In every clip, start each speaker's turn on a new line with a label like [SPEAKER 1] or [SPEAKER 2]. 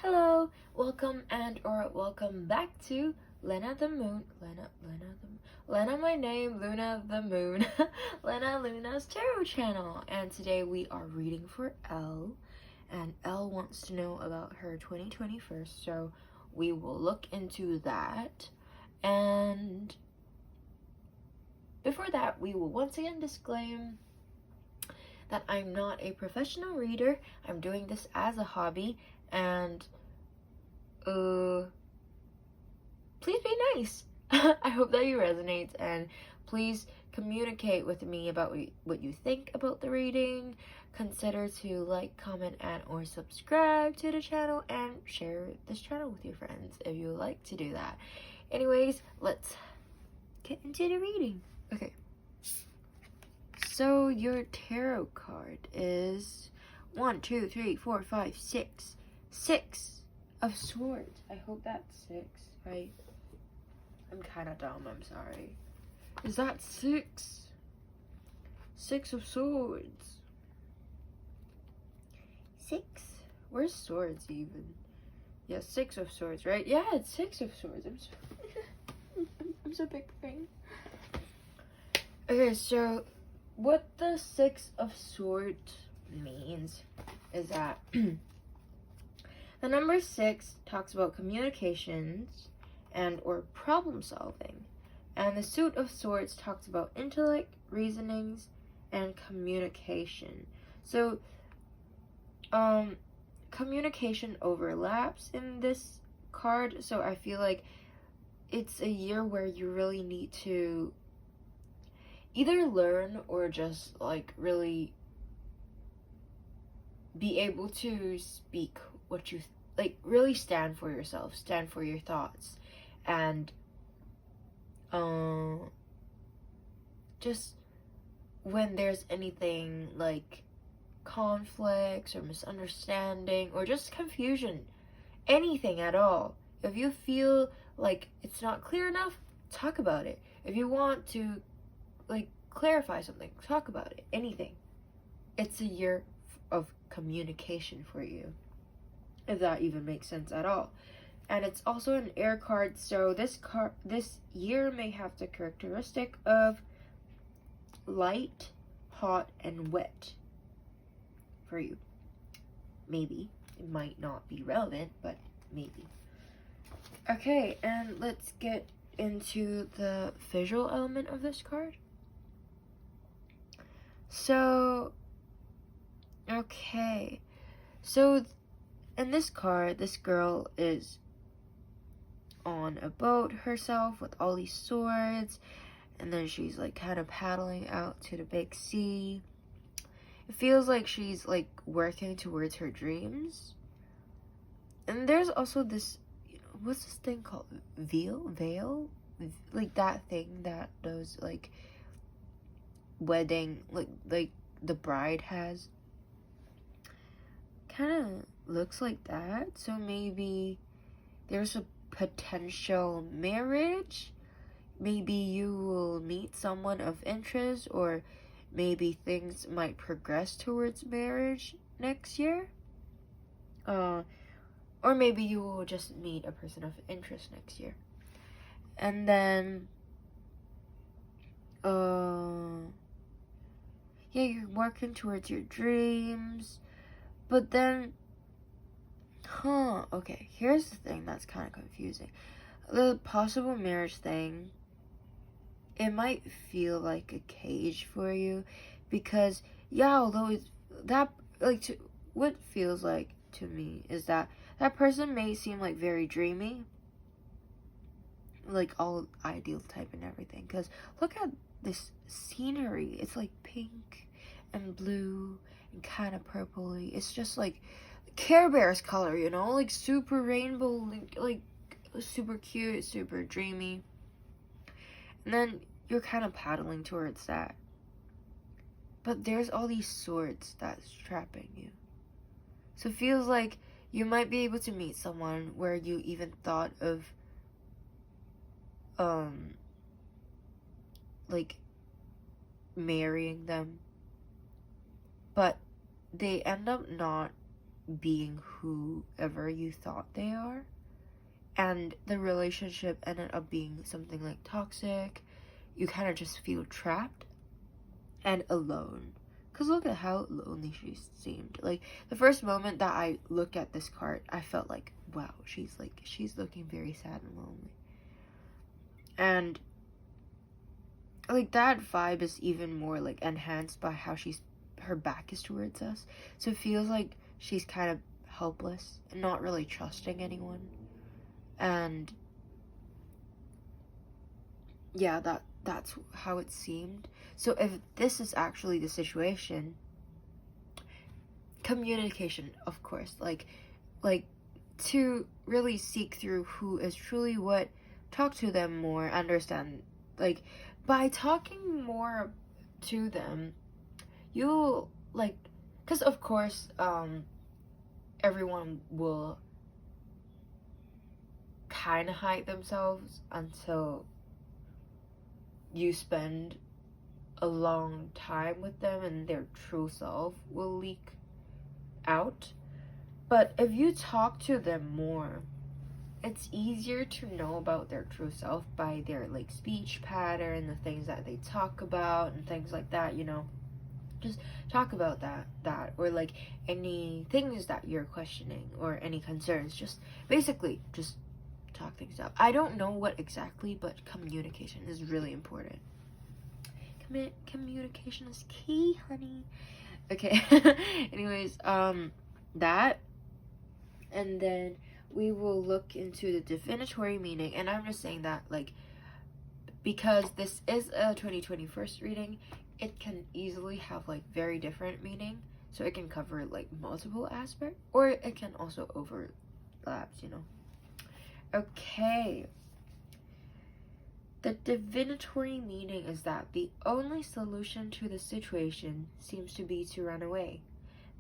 [SPEAKER 1] Hello, welcome back to Lena the Moon. Lena my name, Luna the Moon. Lena Luna's tarot channel. And today we are reading for Elle. And Elle wants to know about her 2021, so we will look into that. And before that, we will once again disclaim that I'm not a professional reader. I'm doing this as a hobby, and please be nice. I hope that you resonate, and please communicate with me about what you think about the reading. Consider to like, comment, and or subscribe to the channel, and share this channel with your friends if you would like to do that. Anyways, let's get into the reading. Okay. So your tarot card is 1, 2, 3, 4, 5, 6. 6 of Swords. I hope that's 6, right? I'm kind of dumb, I'm sorry. Is that 6? 6 of Swords. 6? Where's Swords even? Yeah, 6 of Swords, right? Yeah, it's 6 of Swords. I'm so big brain. Okay, so what the 6 of Swords means is that the number 6 talks about communications and or problem solving, and the Suit of Swords talks about intellect, reasonings, and communication. So communication overlaps in this card, so I feel like it's a year where you really need to either learn or just like really be able to speak what you like, really stand for yourself, stand for your thoughts, and just when there's anything like conflicts or misunderstanding or just confusion, anything at all, if you feel like it's not clear enough, talk about it. If you want to like clarify something, talk about it. Anything. It's a year of communication for you, if that even makes sense at all. And it's also an air card, so this year may have the characteristic of light, hot, and wet for you. Maybe. It might not be relevant, but maybe. Okay, and let's get into the visual element of this card. So, okay. So, in this card, this girl is on a boat herself with all these swords, and then she's like kind of paddling out to the big sea. It feels like she's like working towards her dreams. And there's also this, what's this thing called? Veil? Like that thing that those like wedding, like the bride has. Kind of looks like that. So maybe there's a potential marriage. Maybe you will meet someone of interest, or maybe things might progress towards marriage next year. Or maybe you will just meet a person of interest next year. And then yeah, you're working towards your dreams. But then, okay, here's the thing that's kind of confusing. The possible marriage thing, it might feel like a cage for you, because, yeah, although that, like, what feels like to me is that that person may seem like very dreamy, like all ideal type and everything, because look at this scenery. It's like pink and blue and kind of purpley. It's just like Care Bears color, like super rainbow, like super cute, super dreamy. And then you're kind of paddling towards that, but there's all these swords that's trapping you. So it feels like you might be able to meet someone where you even thought of like marrying them, but they end up not being whoever you thought they are, and the relationship ended up being something like toxic. You kind of just feel trapped and alone. Because look at how lonely she seemed. Like, the first moment that I looked at this card, I felt like, wow, she's looking very sad and lonely. And like, that vibe is even more like enhanced by how her back is towards us. So it feels like she's kind of helpless and not really trusting anyone. And yeah, that's how it seemed. So if this is actually the situation, communication, of course, like to really seek through who is truly what, talk to them more, understand, like, by talking more to them, you'll, like, because of course, everyone will kind of hide themselves until you spend a long time with them and their true self will leak out. But if you talk to them more, it's easier to know about their true self by their like speech pattern, the things that they talk about and things like that, you know. Just talk about that or like any things that you're questioning or any concerns. Just basically just talk things out. I don't know what exactly, but communication is really important. Communication is key, honey. Okay. Anyways, that, and then we will look into the divinatory meaning. And I'm just saying that, like, because this is a 2021 reading, it can easily have like very different meaning. So it can cover like multiple aspects, or it can also overlap, you know. Okay. The divinatory meaning is that the only solution to the situation seems to be to run away.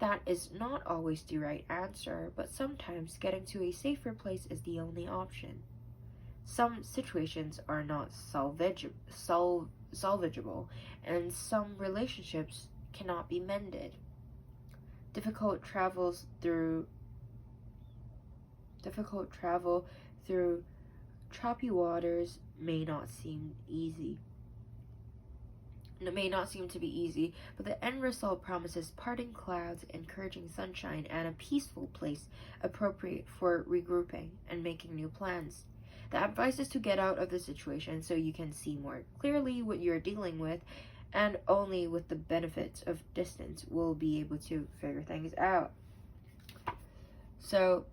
[SPEAKER 1] That is not always the right answer, but sometimes getting to a safer place is the only option. Some situations are not salvageable, and some relationships cannot be mended. Difficult travel through choppy waters may not seem easy. It may not seem to be easy, but the end result promises parting clouds, encouraging sunshine, and a peaceful place appropriate for regrouping and making new plans. The advice is to get out of the situation so you can see more clearly what you're dealing with, and only with the benefits of distance will be able to figure things out. So,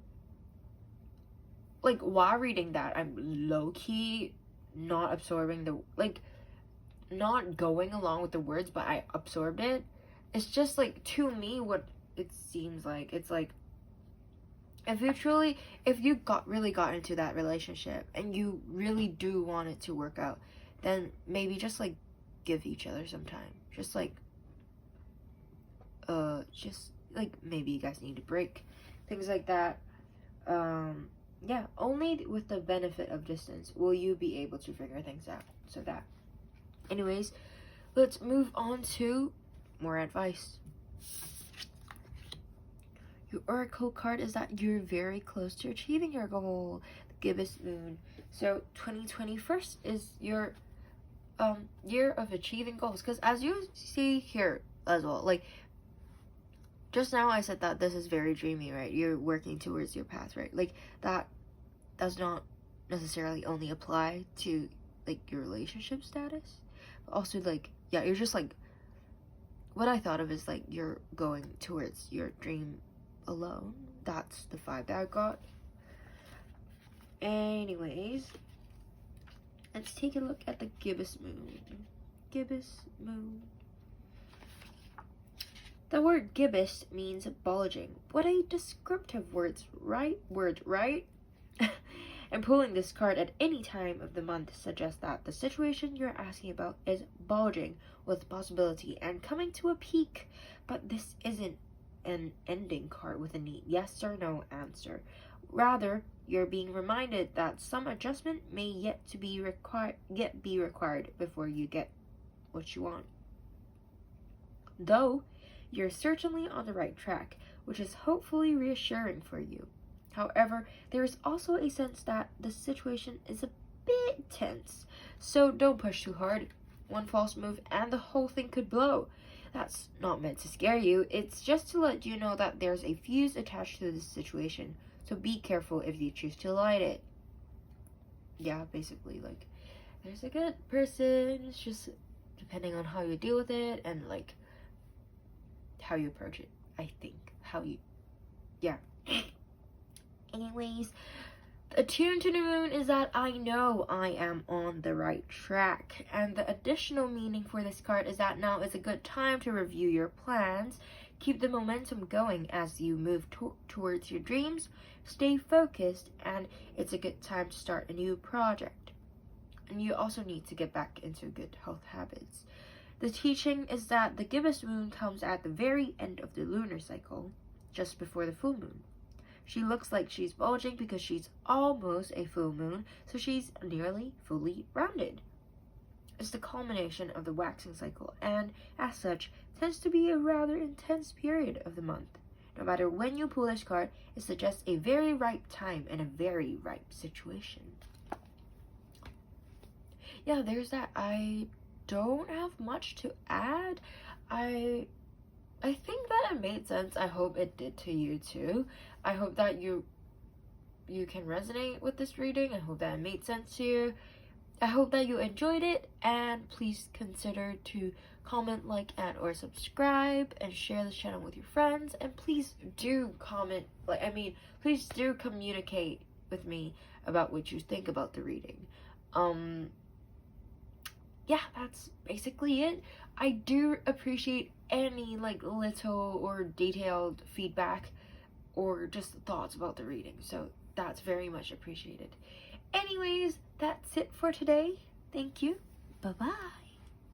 [SPEAKER 1] like, while reading that, I'm low-key not absorbing not going along with the words, but I absorbed it. It's just, like, to me, what it seems like, it's like, if you really got into that relationship, and you really do want it to work out, then maybe just, like, give each other some time. Just, like, maybe you guys need a break. Things like that. Yeah, only with the benefit of distance will you be able to figure things out. So that. Anyways, let's move on to more advice. Your oracle card is that you're very close to achieving your goal, the gibbous moon. So 2021 is your year of achieving goals, because as you see here as well, like, just now I said that this is very dreamy, right? You're working towards your path, right? Like, that does not necessarily only apply to, like, your relationship status, but also, like, yeah, you're just, like, what I thought of is, like, you're going towards your dream alone. That's the vibe that I got. Anyways, let's take a look at the gibbous moon. Gibbous moon. The word gibbous means bulging. What a descriptive word, right? And pulling this card at any time of the month suggests that the situation you're asking about is bulging with possibility and coming to a peak. But this isn't an ending card with a neat yes or no answer. Rather, you're being reminded that some adjustment may yet be required before you get what you want. Though you're certainly on the right track, which is hopefully reassuring for you. However, there is also a sense that the situation is a bit tense, so don't push too hard. One false move and the whole thing could blow. That's not meant to scare you, it's just to let you know that there's a fuse attached to this situation, so be careful if you choose to light it. Yeah, basically, like, there's a good person, it's just depending on how you deal with it and, like, how you approach it, I think. Yeah. Anyways, the tune to the moon is that I know I am on the right track, and the additional meaning for this card is that now is a good time to review your plans, keep the momentum going as you move towards your dreams, stay focused, and it's a good time to start a new project. And you also need to get back into good health habits. The teaching is that the gibbous moon comes at the very end of the lunar cycle, just before the full moon. She looks like she's bulging because she's almost a full moon, so she's nearly fully rounded. It's the culmination of the waxing cycle, and as such, tends to be a rather intense period of the month. No matter when you pull this card, it suggests a very ripe time and a very ripe situation. Yeah, there's that. I don't have much to add. I think that it made sense. I hope it did to you too. I hope that you can resonate with this reading. I hope that it made sense to you. I hope that you enjoyed it, and please consider to comment, like, and or subscribe, and share this channel with your friends. And please do comment, please do communicate with me about what you think about the reading. Yeah, that's basically it. I do appreciate any little or detailed feedback or just thoughts about the reading, so that's very much appreciated. Anyways, that's it for today. Thank you. Bye-bye.